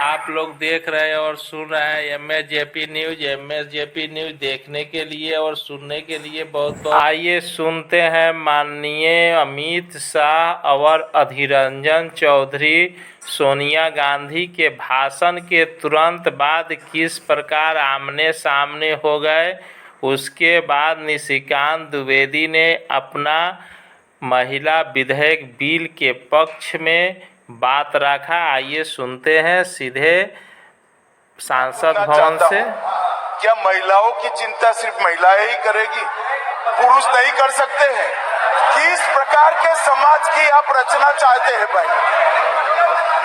आप लोग देख रहे हैं और सुन रहे हैं एमएसजेपी न्यूज। एमएसजेपी न्यूज देखने के लिए और सुनने के लिए बहुत बहुत आइए सुनते हैं माननीय अमित शाह और अधीर रंजन चौधरी सोनिया गांधी के भाषण के तुरंत बाद किस प्रकार आमने सामने हो गए। उसके बाद निशिकांत द्विवेदी ने अपना महिला विधेयक बिल के पक्ष में बात रखा। आइए सुनते हैं सीधे सांसद भवन से। क्या महिलाओं की चिंता सिर्फ महिलाएं ही करेगी, पुरुष नहीं कर सकते हैं? किस प्रकार के समाज की आप रचना चाहते हैं भाई?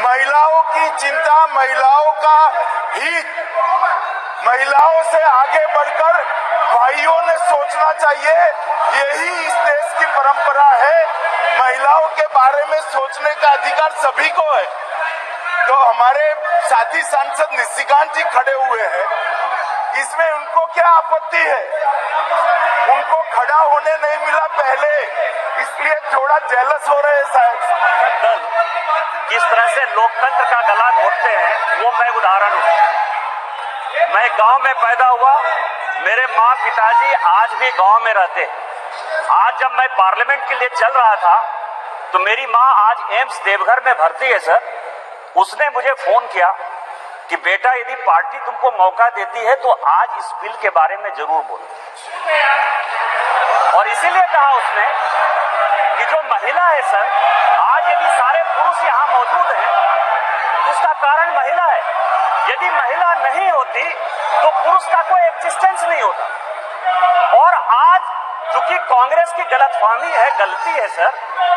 महिलाओं की चिंता, महिलाओं का हित, महिलाओं से आगे बढ़कर भाइयों ने सोचना चाहिए। यही इस देश की परंपरा है। महिलाओं के बारे में सोचने का अधिकार सभी को है। तो हमारे साथी सांसद निशिकांत जी खड़े हुए हैं, इसमें उनको क्या आपत्ति है? उनको खड़ा होने नहीं मिला पहले, इसलिए थोड़ा जेलस हो रहे हैं शायद। दल किस तरह से लोकतंत्र का गला घोटते हैं वो मैं उदाहरण हूँ। मैं गांव में पैदा हुआ, मेरे माँ पिताजी आज भी गांव में रहते हैं। आज जब मैं पार्लियामेंट के लिए चल रहा था तो मेरी माँ आज एम्स देवघर में भर्ती है सर। उसने मुझे फोन किया कि बेटा यदि पार्टी तुमको मौका देती है तो आज इस बिल के बारे में जरूर बोलो। और इसीलिए कहा उसने कि जो महिला है सर, आज यदि सारे पुरुष यहाँ मौजूद हैं उसका कारण महिला है। यदि महिला नहीं होती तो पुरुष का कोई एग्जिस्टेंस नहीं होता। और आज चूंकि कांग्रेस की गलतफहमी है, गलती है सर,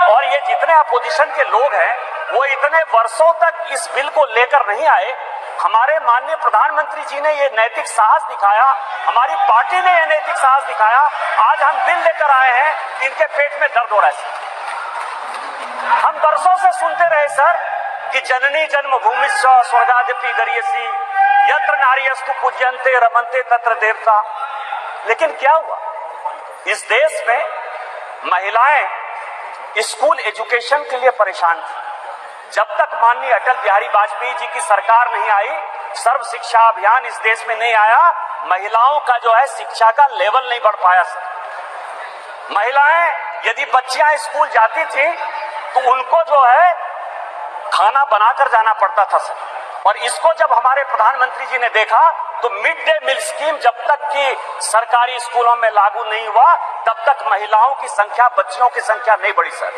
और ये जितने अपोजिशन के लोग हैं वो इतने वर्षों तक इस बिल को लेकर नहीं आए। हमारे माननीय प्रधानमंत्री जी ने ये नैतिक साहस दिखाया, हमारी पार्टी ने ये नैतिक साहस दिखाया। आज हम बिल लेकर आए हैं, इनके पेट में दर्द हो रहा है। हम वर्षों से सुनते रहे सर कि जननी जन्मभूमिश्च स्वर्गादपि गरीयसी यत्र नार्यस्तु पूज्यन्ते रमन्ते तत्र देवता। लेकिन क्या हुआ? इस देश में महिलाएं स्कूल एजुकेशन के लिए परेशान थी। जब तक माननीय अटल बिहारी वाजपेयी जी की सरकार नहीं आई, सर्व शिक्षा अभियान इस देश में नहीं आया, महिलाओं का जो है शिक्षा का लेवल नहीं बढ़ पाया सर। महिलाएं यदि बच्चियां स्कूल जाती थी तो उनको जो है खाना बनाकर जाना पड़ता था सर। और इसको जब हमारे प्रधानमंत्री जी ने देखा तो मिड डे मील स्कीम जब तक कि सरकारी स्कूलों में लागू नहीं हुआ तब तक महिलाओं की संख्या, बच्चियों की संख्या नहीं बढ़ी सर।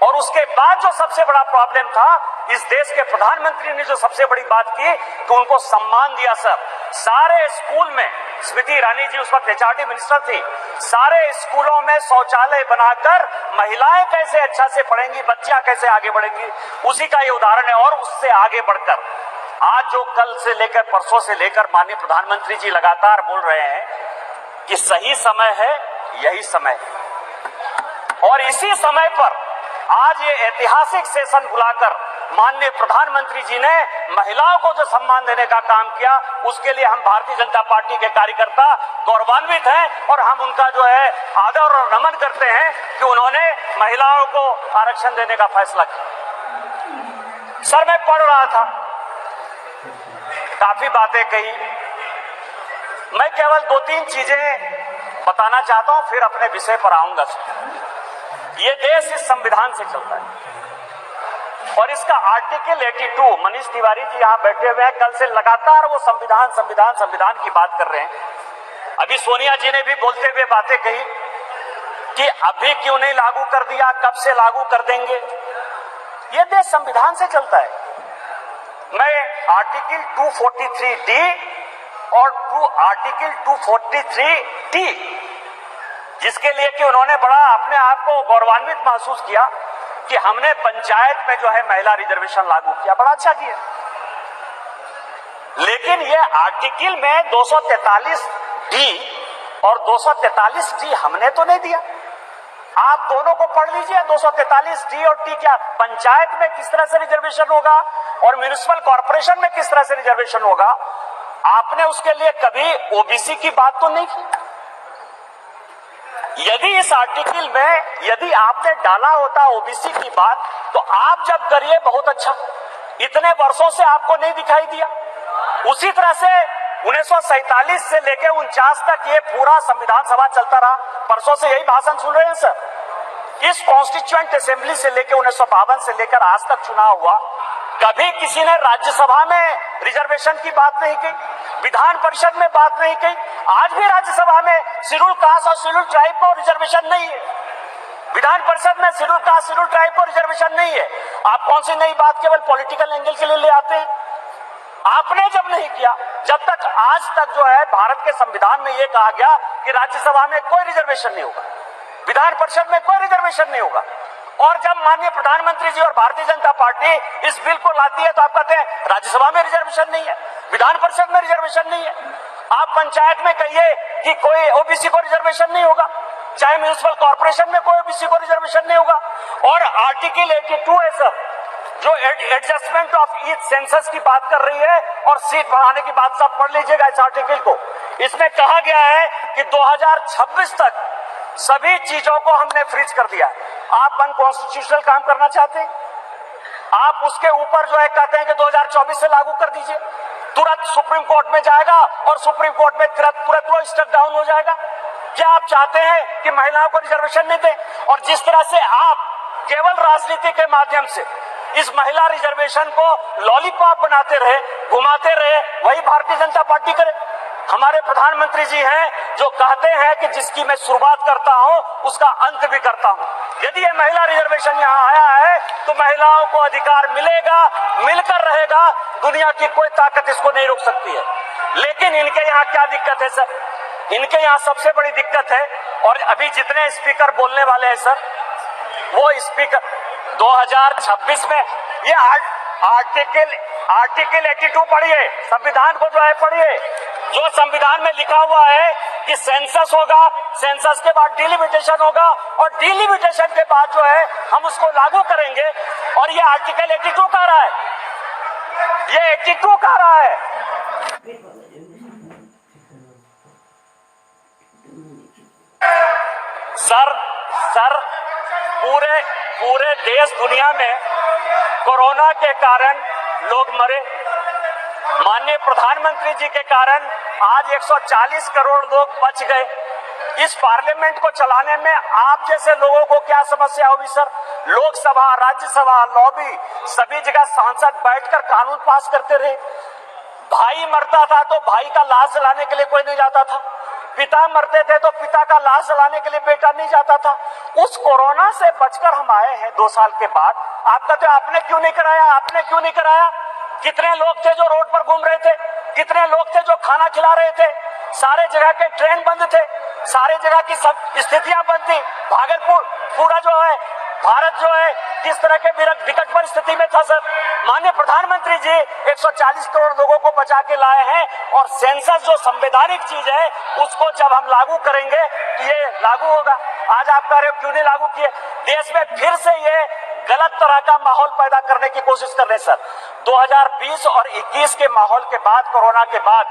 और उसके बाद जो सबसे बड़ा प्रॉब्लम था, इस देश के प्रधानमंत्री ने जो सबसे बड़ी बात की कि उनको सम्मान दिया सर। सारे स्कूल में, स्मृति ईरानी जी उस वक्त एचआरडी मिनिस्टर थी, सारे स्कूलों में शौचालय बनाकर महिलाएं कैसे अच्छा से पढ़ेंगी, बच्चियां कैसे आगे बढ़ेंगी, उसी का ये उदाहरण है। और उससे आगे बढ़कर आज जो कल से लेकर परसों से लेकर माननीय प्रधानमंत्री जी लगातार बोल रहे हैं कि सही समय है, यही समय है। और इसी समय पर आज ये ऐतिहासिक सेशन बुलाकर माननीय प्रधानमंत्री जी ने महिलाओं को जो सम्मान देने का काम किया, उसके लिए हम भारतीय जनता पार्टी के कार्यकर्ता गौरवान्वित हैं। और हम उनका जो है आदर और नमन करते हैं कि उन्होंने महिलाओं को आरक्षण देने का फैसला किया। सर मैं पढ़ रहा था, काफी बातें कही, मैं केवल 2-3 चीजें बताना चाहता हूं, फिर अपने विषय पर आऊंगा। ये देश इस संविधान से चलता है और इसका आर्टिकल 82, मनीष तिवारी जी यहां बैठे हुए हैं, कल से लगातार वो संविधान संविधान संविधान की बात कर रहे हैं। अभी सोनिया जी ने भी बोलते हुए बातें कही कि अभी क्यों नहीं लागू कर दिया, कब से लागू कर देंगे। ये देश संविधान से चलता है। मैं आर्टिकल 243D और आर्टिकल 243T, जिसके लिए कि उन्होंने बड़ा अपने आप को गौरवान्वित महसूस किया कि हमने पंचायत में जो है महिला रिजर्वेशन लागू किया, बड़ा अच्छा किया। लेकिन ये आर्टिकल में 243D और 243T हमने तो नहीं दिया। आप दोनों को पढ़ लीजिए, 243D और T क्या पंचायत में किस तरह से रिजर्वेशन होगा और म्युनिसिपल कॉर्पोरेशन में किस तरह से रिजर्वेशन होगा। आपने उसके लिए कभी ओबीसी की बात तो नहीं की। यदि इस आर्टिकल में यदि आपने डाला होता ओबीसी की बात तो आप जब करिए बहुत अच्छा, इतने वर्षों से आपको नहीं दिखाई दिया। उसी तरह से 1947 से लेकर 49 तक ये पूरा संविधान सभा चलता रहा। परसों से यही भाषण सुन रहे हैं सर। इस कॉन्स्टिट्यूएंट असेंबली से लेकर 1952 से लेकर आज तक चुनाव हुआ, कभी किसी ने राज्यसभा में रिजर्वेशन की बात नहीं की, विधान परिषद में बात नहीं की। आज भी राज्यसभा में शेड्यूल कास्ट और शेड्यूल ट्राइब को रिजर्वेशन नहीं है, विधान परिषद में शेड्यूल कास्ट शेड्यूल ट्राइब को रिजर्वेशन नहीं है। आप कौन सी नई बात केवल पॉलिटिकल एंगल के लिए ले आते हैं? आपने जब नहीं किया, जब तक आज तक जो है भारत के संविधान में यह कहा गया कि राज्यसभा में कोई रिजर्वेशन नहीं होगा, विधान परिषद में कोई रिजर्वेशन नहीं होगा, और जब माननीय प्रधानमंत्री जी और भारतीय जनता पार्टी इस बिल को लाती है तो आप कहते हैं राज्यसभा में रिजर्वेशन नहीं है, विधान परिषद में रिजर्वेशन नहीं है। आप पंचायत में कहिए कि कोई ओबीसी को रिजर्वेशन नहीं होगा, चाहे म्यूनिसिपल कॉर्पोरेशन में कोई ओबीसी को रिजर्वेशन नहीं होगा। और आर्टिकल 82 है सर, जो एडजस्टमेंट ऑफ ईच सेंसस की बात कर रही है और सीट बढ़ाने की बात, सब पढ़ लीजिएगा इस आर्टिकल को। इसमें कहा गया है कि 2026 तक सभी चीजों को हमने फ्रीज कर दिया है। आप अनकॉन्स्टिट्यूशनल काम करना चाहते हैं, आप उसके ऊपर जो है कहते हैं कि 2024 से लागू कर दीजिए, तुरंत सुप्रीम कोर्ट में जाएगा और सुप्रीम कोर्ट में तुरंत वो स्टक डाउन हो जाएगा। क्या आप चाहते हैं कि महिलाओं को रिजर्वेशन नहीं दें? और जिस तरह से आप केवल राजनीति के माध्यम से इस महिला रिजर्वेशन को लॉलीपॉप बनाते रहे, घुमाते रहे, वही भारतीय जनता पार्टी करे। हमारे प्रधानमंत्री जी हैं जो कहते हैं कि जिसकी मैं शुरुआत करता हूं उसका अंत भी करता हूं। यदि ये महिला रिजर्वेशन यहाँ आया है तो महिलाओं को अधिकार मिलेगा, मिलकर रहेगा, दुनिया की कोई ताकत इसको नहीं रोक सकती है। लेकिन इनके यहाँ क्या दिक्कत है सर? इनके यहाँ सबसे बड़ी दिक्कत है, और अभी जितने स्पीकर बोलने वाले हैं सर, वो स्पीकर 2026 में ये आर्टिकल 82 पढ़िए, संविधान को जो है पढ़िए, जो संविधान में लिखा हुआ है कि सेंसस होगा, सेंसस के बाद डिलिमिटेशन होगा, और डिलिमिटेशन के बाद जो है हम उसको लागू करेंगे। और ये आर्टिकल 82 कह रहा है, ये 82 कह रहा है। सर पूरे देश दुनिया में कोरोना के कारण लोग मरे, माननीय प्रधानमंत्री जी के कारण आज 140 करोड़ लोग बच गए। इस पार्लियामेंट को चलाने में आप जैसे लोगों को क्या समस्या होगी सर? लोकसभा, राज्यसभा, लॉबी, सभी जगह सांसद बैठकर कानून पास करते रहे। भाई मरता था तो भाई का लाश जलाने के लिए कोई नहीं जाता था, पिता मरते थे तो पिता का लाश जलाने के लिए बेटा नहीं जाता था। उस कोरोना से बचकर हम आए हैं 2 साल के बाद। आप कहते हो आपने क्यों नहीं कराया, आपने क्यों नहीं कराया? कितने लोग थे जो रोड पर घूम रहे थे, कितने लोग थे जो खाना खिला रहे थे, सारे जगह के ट्रेन बंद थे, सारे जगह की सब स्थितियां बंद थी। भागलपुर पूरा जो है भारत जो है किस तरह के विकट परिस्थिति में था सर? माननीय प्रधानमंत्री जी 140 करोड़ लोगों को बचा के लाए हैं, और सेंसस जो संवैधानिक चीज है उसको जब हम लागू करेंगे तो ये लागू होगा। आज आप कह रहे हो क्यों नहीं लागू किए? देश में फिर से ये गलत तरह का माहौल पैदा करने की कोशिश कर रहे सर। 2020 और 21 के माहौल के बाद, कोरोना के बाद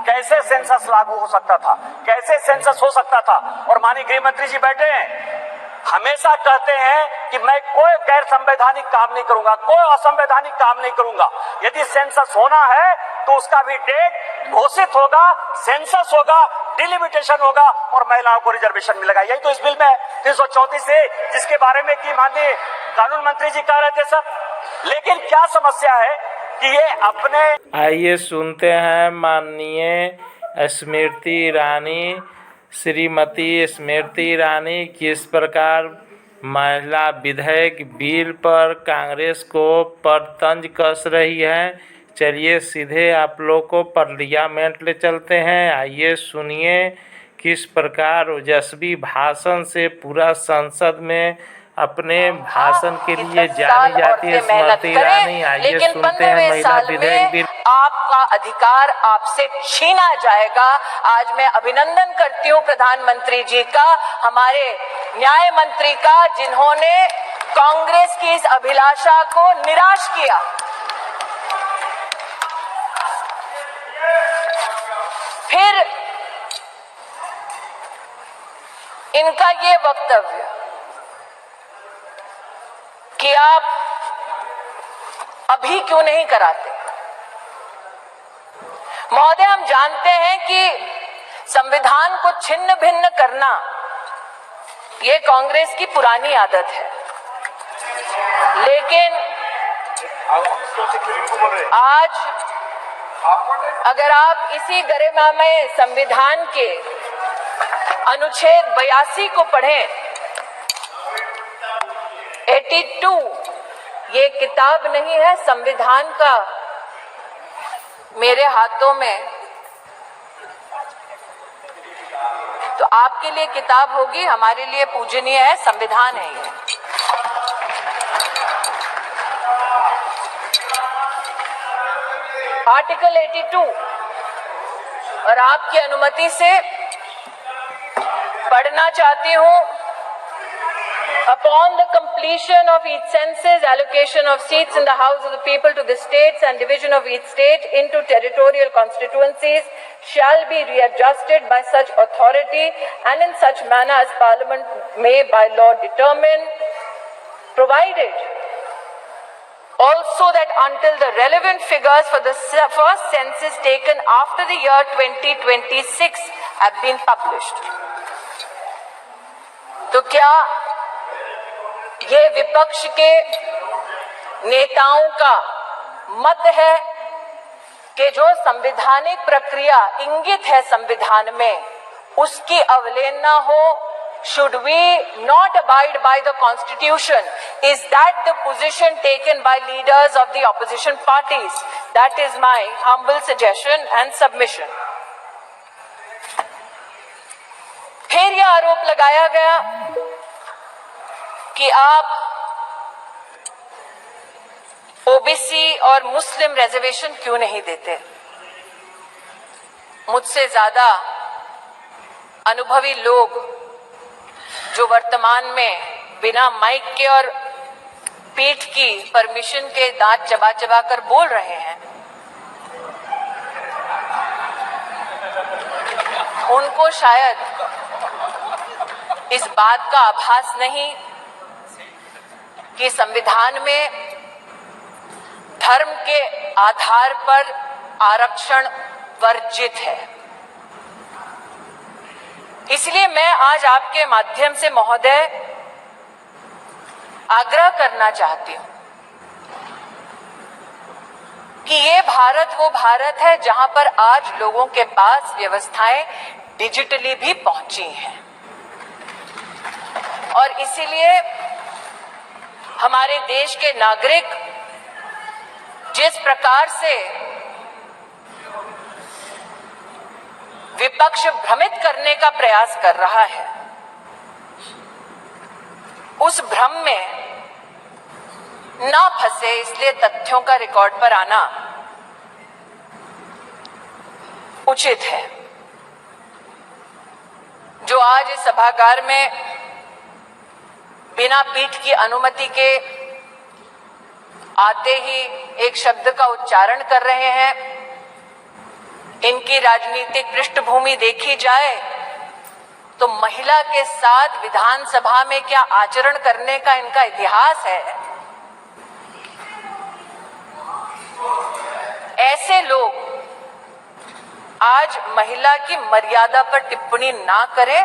कैसे सेंसस लागू हो सकता था, कैसे सेंसस हो सकता था? और माननीय गृह मंत्री जी बैठे हैं, हमेशा कहते हैं कि मैं कोई गैर संवैधानिक काम नहीं करूंगा, कोई असंवैधानिक काम नहीं करूंगा। यदि सेंसस होना है तो उसका भी डेट घोषित होगा, सेंसस होगा, डिलिमिटेशन होगा और महिलाओं को रिजर्वेशन मिलेगा। यही तो इस बिल में 334 से, जिसके बारे में कि माननीय कानून मंत्री जी कह रहे थे सर। लेकिन क्या समस्या है कि ये अपने आइए सुनते हैं माननीय स्मृति ईरानी, श्रीमती स्मृति ईरानी किस प्रकार महिला विधेयक बिल पर कांग्रेस को परतंज कस रही है। चलिए सीधे आप लोग को पार्लियामेंट ले चलते हैं। आइए सुनिए किस प्रकार ओजस्वी भाषण से पूरा संसद में अपने भाषण के लिए जानी जाती है स्मृति ईरानी। आइए सुनते हैं महिला विधेयक बिल। आपका अधिकार आपसे छीना जाएगा। आज मैं अभिनंदन करती हूँ प्रधानमंत्री जी का, हमारे न्याय मंत्री का, जिन्होंने कांग्रेस की इस अभिलाषा को निराश किया। फिर इनका ये वक्तव्य कि आप अब अभी क्यों नहीं कराते? महोदय, हम जानते हैं कि संविधान को छिन्न भिन्न करना ये कांग्रेस की पुरानी आदत है, लेकिन आज अगर आप इसी गरिमामय संविधान के अनुच्छेद 82 को पढ़ें, 82 ये किताब नहीं है, संविधान का मेरे हाथों में, तो आपके लिए किताब होगी, हमारे लिए पूजनीय है, संविधान है ये। आर्टिकल 82 और आपकी अनुमति से पढ़ना चाहती हूं। Upon the completion of each census, allocation of seats in the House of the People to the states and division of each state into territorial constituencies shall be readjusted by such authority and in such manner as Parliament may by law determine, provided also that until the relevant figures for the first census taken after the year 2026 have been published. तो क्या ये विपक्ष के नेताओं का मत है कि जो संवैधानिक प्रक्रिया इंगित है संविधान में, उसकी अवहेलना हो? Should we not abide by the constitution? Is that the position taken by leaders of the opposition parties? That is my humble suggestion and submission. फिर यह आरोप लगाया गया कि आप ओबीसी और मुस्लिम रिजर्वेशन क्यों नहीं देते? मुझसे ज्यादा अनुभवी लोग जो वर्तमान में बिना माइक के और पीठ की परमिशन के दांत चबा चबा कर बोल रहे हैं, उनको शायद इस बात का आभास नहीं कि संविधान में धर्म के आधार पर आरक्षण वर्जित है। इसलिए मैं आज आपके माध्यम से महोदय आग्रह करना चाहती हूं कि ये भारत वो भारत है जहां पर आज लोगों के पास व्यवस्थाएं डिजिटली भी पहुंची हैं, और इसीलिए हमारे देश के नागरिक जिस प्रकार से विपक्ष भ्रमित करने का प्रयास कर रहा है, उस भ्रम में ना फंसे, इसलिए तथ्यों का रिकॉर्ड पर आना उचित है। जो आज इस सभागार में बिना पीठ की अनुमति के आते ही एक शब्द का उच्चारण कर रहे हैं, इनकी राजनीतिक पृष्ठभूमि देखी जाए तो महिला के साथ विधानसभा में क्या आचरण करने का इनका इतिहास है। ऐसे लोग आज महिला की मर्यादा पर टिप्पणी ना करें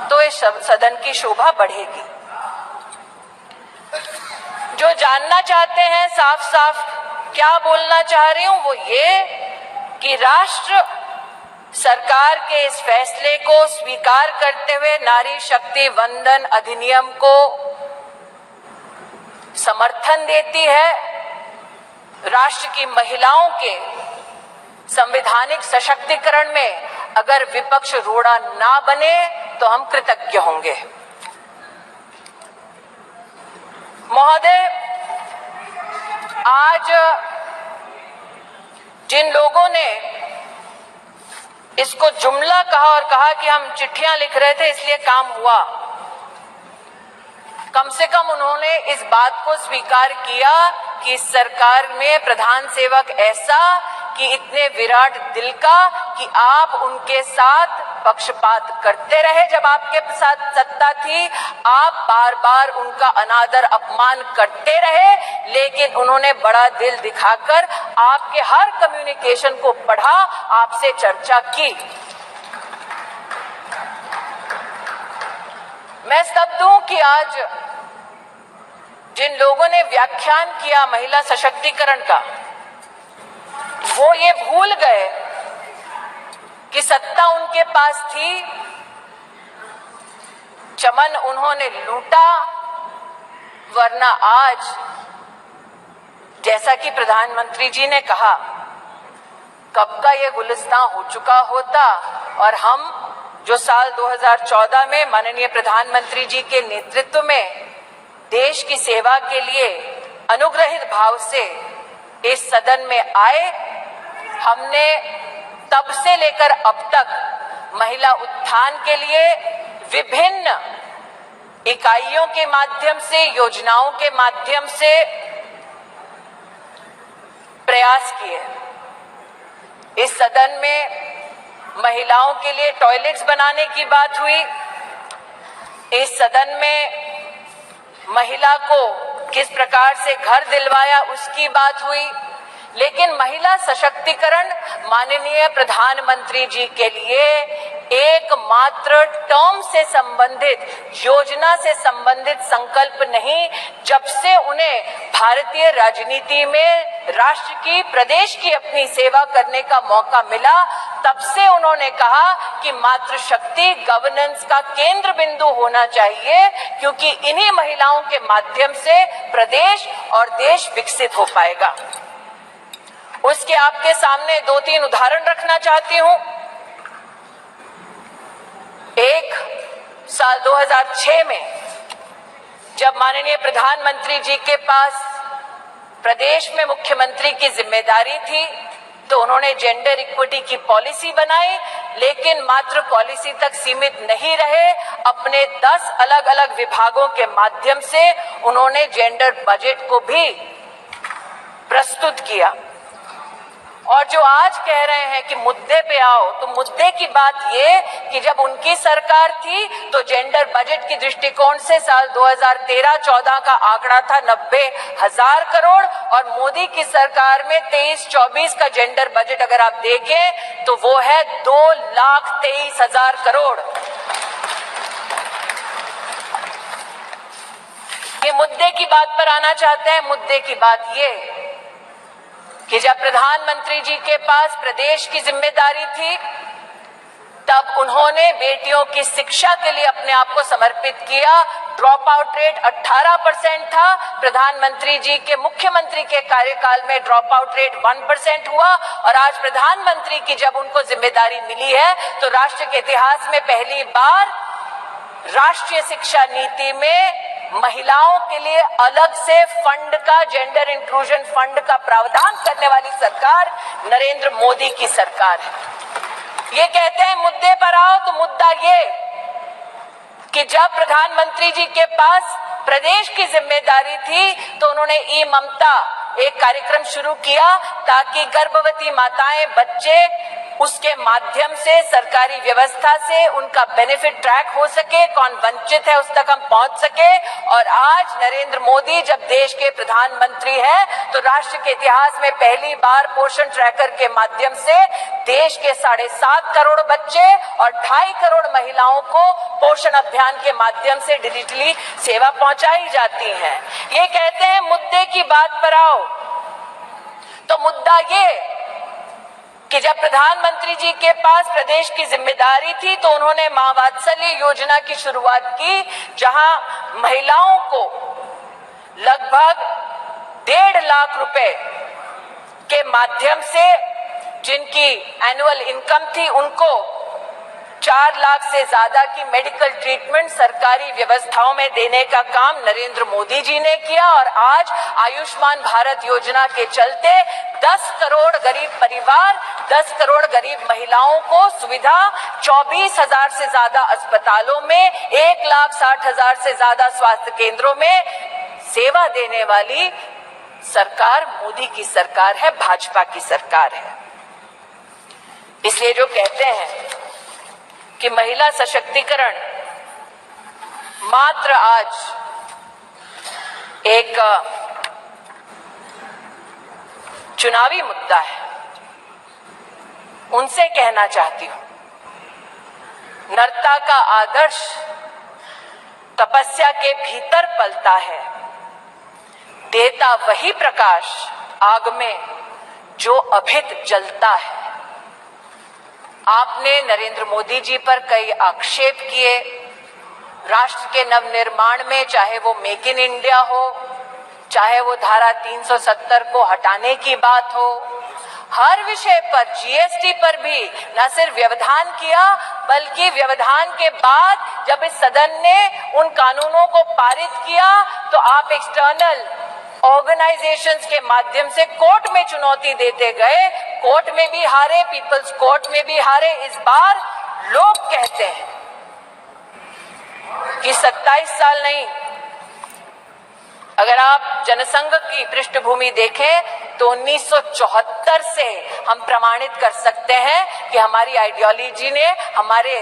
तो इस सदन की शोभा बढ़ेगी। जो जानना चाहते हैं साफ साफ क्या बोलना चाह रही हूं, वो ये कि राष्ट्र सरकार के इस फैसले को स्वीकार करते हुए नारी शक्ति वंदन अधिनियम को समर्थन देती है। राष्ट्र की महिलाओं के संवैधानिक सशक्तिकरण में अगर विपक्ष रोड़ा ना बने तो हम कृतज्ञ होंगे। महोदय, आज जिन लोगों ने इसको जुमला कहा और कहा कि हम चिट्ठियां लिख रहे थे इसलिए काम हुआ, कम से कम उन्होंने इस बात को स्वीकार किया कि सरकार में प्रधान सेवक ऐसा कि इतने विराट दिल का कि आप उनके साथ पक्षपात करते रहे जब आपके साथ सत्ता थी, आप बार बार उनका अनादर अपमान करते रहे, लेकिन उन्होंने बड़ा दिल दिखाकर आपके हर कम्युनिकेशन को पढ़ा, आपसे चर्चा की। मैं स्तब्ध हूं कि आज जिन लोगों ने व्याख्यान किया महिला सशक्तिकरण का, वो ये भूल गए कि सत्ता उनके पास थी, चमन उन्होंने लूटा, वरना आज जैसा कि प्रधानमंत्री जी ने कहा, कब का ये गुलिस्तां हो चुका होता और हम जो साल 2014 में माननीय प्रधानमंत्री जी के नेतृत्व में देश की सेवा के लिए अनुग्रहित भाव से इस सदन में आए, हमने तब से लेकर अब तक महिला उत्थान के लिए विभिन्न इकाइयों के माध्यम से, योजनाओं के माध्यम से प्रयास किए। इस सदन में महिलाओं के लिए टॉयलेट्स बनाने की बात हुई, इस सदन में महिला को किस प्रकार से घर दिलवाया उसकी बात हुई, लेकिन महिला सशक्तिकरण माननीय प्रधानमंत्री जी के लिए एकमात्र टर्म से संबंधित, योजना से संबंधित संकल्प नहीं। जब से उन्हें भारतीय राजनीति में राष्ट्र की, प्रदेश की अपनी सेवा करने का मौका मिला, तब से उन्होंने कहा कि मातृशक्ति गवर्नेंस का केंद्र बिंदु होना चाहिए, क्योंकि इन्हीं महिलाओं के माध्यम से प्रदेश और देश विकसित हो पाएगा। उसके आपके सामने 2-3 उदाहरण रखना चाहती हूं। एक, साल 2006 में जब माननीय प्रधानमंत्री जी के पास प्रदेश में मुख्यमंत्री की जिम्मेदारी थी, तो उन्होंने जेंडर इक्विटी की पॉलिसी बनाई, लेकिन मात्र पॉलिसी तक सीमित नहीं रहे, अपने 10 अलग अलग विभागों के माध्यम से उन्होंने जेंडर बजट को भी प्रस्तुत किया। और जो आज कह रहे हैं कि मुद्दे पे आओ, तो मुद्दे की बात ये कि जब उनकी सरकार थी तो जेंडर बजट की दृष्टिकोण से साल 2013-14 का आंकड़ा था 90,000 करोड़, और मोदी की सरकार में 23-24 का जेंडर बजट अगर आप देखें तो वो है 2,23,000 करोड़। ये मुद्दे की बात पर आना चाहते हैं। मुद्दे की बात ये कि जब प्रधानमंत्री जी के पास प्रदेश की जिम्मेदारी थी, तब उन्होंने बेटियों की शिक्षा के लिए अपने आप को समर्पित किया। ड्रॉप आउट रेट 18% था, प्रधानमंत्री जी के मुख्यमंत्री के कार्यकाल में ड्रॉप आउट रेट 1% हुआ, और आज प्रधानमंत्री की जब उनको जिम्मेदारी मिली है तो राष्ट्र के इतिहास में पहली बार राष्ट्रीय शिक्षा नीति में महिलाओं के लिए अलग से फंड का, जेंडर इंक्लूजन फंड का प्रावधान करने वाली सरकार नरेंद्र मोदी की सरकार है। ये कहते हैं मुद्दे पर आओ, तो मुद्दा ये कि जब प्रधानमंत्री जी के पास प्रदेश की जिम्मेदारी थी तो उन्होंने ई ममता एक कार्यक्रम शुरू किया, ताकि गर्भवती माताएं, बच्चे उसके माध्यम से सरकारी व्यवस्था से उनका बेनिफिट ट्रैक हो सके, कौन वंचित है उस तक हम पहुंच सके। और आज नरेंद्र मोदी जब देश के प्रधानमंत्री हैं तो राष्ट्र के इतिहास में पहली बार पोषण ट्रैकर के माध्यम से देश के 7.5 करोड़ बच्चे और 2.5 करोड़ महिलाओं को पोषण अभियान के माध्यम से डिजिटली सेवा पहुंचाई जाती है। ये कहते हैं मुद्दे की बात पर आओ, तो मुद्दा ये कि जब प्रधानमंत्री जी के पास प्रदेश की जिम्मेदारी थी तो उन्होंने मां वात्सल्य योजना की शुरुआत की, जहां महिलाओं को लगभग 1.5 लाख रुपए के माध्यम से, जिनकी एनुअल इनकम थी, उनको 4 लाख से ज्यादा की मेडिकल ट्रीटमेंट सरकारी व्यवस्थाओं में देने का काम नरेंद्र मोदी जी ने किया। और आज आयुष्मान भारत योजना के चलते 10 करोड़ गरीब परिवार, 10 करोड़ गरीब महिलाओं को सुविधा, 24,000 से ज्यादा अस्पतालों में, 1,60,000 से ज्यादा स्वास्थ्य केंद्रों में सेवा देने वाली सरकार मोदी की सरकार है, भाजपा की सरकार है। इसलिए जो कहते हैं कि महिला सशक्तिकरण मात्र आज एक चुनावी मुद्दा है, उनसे कहना चाहती हूं, नरता का आदर्श तपस्या के भीतर पलता है, देता वही प्रकाश आग में जो अभित जलता है। आपने नरेंद्र मोदी जी पर कई आक्षेप किए, राष्ट्र के नवनिर्माण में, चाहे वो मेक इन इंडिया हो, चाहे वो धारा 370 को हटाने की बात हो, हर विषय पर, जीएसटी पर भी न सिर्फ व्यवधान किया बल्कि व्यवधान के बाद जब इस सदन ने उन कानूनों को पारित किया तो आप एक्सटर्नल ऑर्गेनाइजेशंस के माध्यम से कोर्ट में चुनौती देते गए, कोर्ट में भी हारे, पीपल्स कोर्ट में भी हारे। इस बार लोग कहते हैं कि 27 साल नहीं, अगर आप जनसंघ की पृष्ठभूमि देखें तो 1974 से हम प्रमाणित कर सकते हैं कि हमारी आइडियोलॉजी ने, हमारे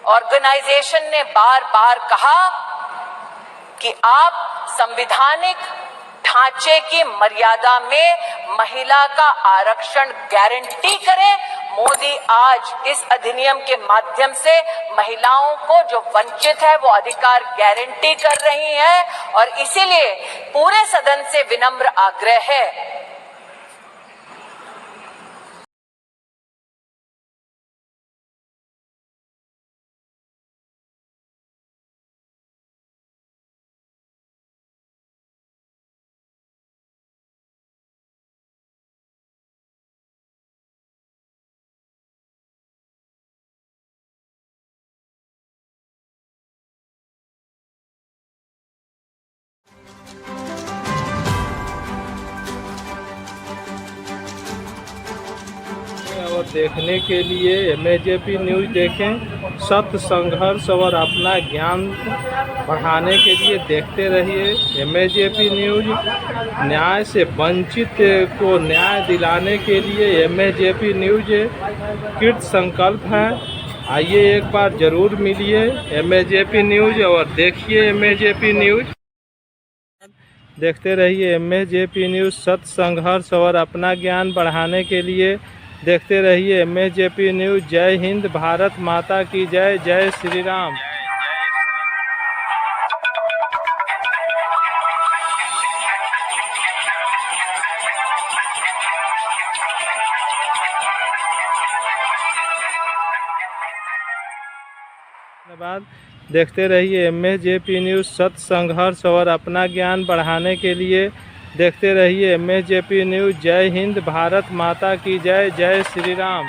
ऑर्गेनाइजेशन ने बार बार कहा कि आप संवैधानिक ढांचे की मर्यादा में महिला का आरक्षण गारंटी करें। मोदी आज इस अधिनियम के माध्यम से महिलाओं को जो वंचित है वो अधिकार गारंटी कर रही हैं और इसीलिए पूरे सदन से विनम्र आग्रह है और देखने के लिए एमएजेपी न्यूज़ देखें। सत्य, संघर्ष और अपना ज्ञान बढ़ाने के लिए देखते रहिए एमएजेपी न्यूज़। न्याय से वंचित को न्याय दिलाने के लिए एमएजेपी न्यूज़ कृत संकल्प है। आइए एक बार ज़रूर मिलिए एमएजेपी न्यूज़ और देखिए एमएजेपी न्यूज़। देखते रहिए एमएजेपी न्यूज़। सत्य, संघर्ष और अपना ज्ञान बढ़ाने के लिए देखते रहिए एमएजेपी न्यूज़। जय हिंद, भारत माता की जय, जय श्री राम। धन्यवाद। देखते रहिए एमएजेपी न्यूज़। सत्य, संघर्ष और अपना ज्ञान बढ़ाने के लिए देखते रहिए एमएजेपी न्यूज़। जय हिंद, भारत माता की जय, जय श्री राम।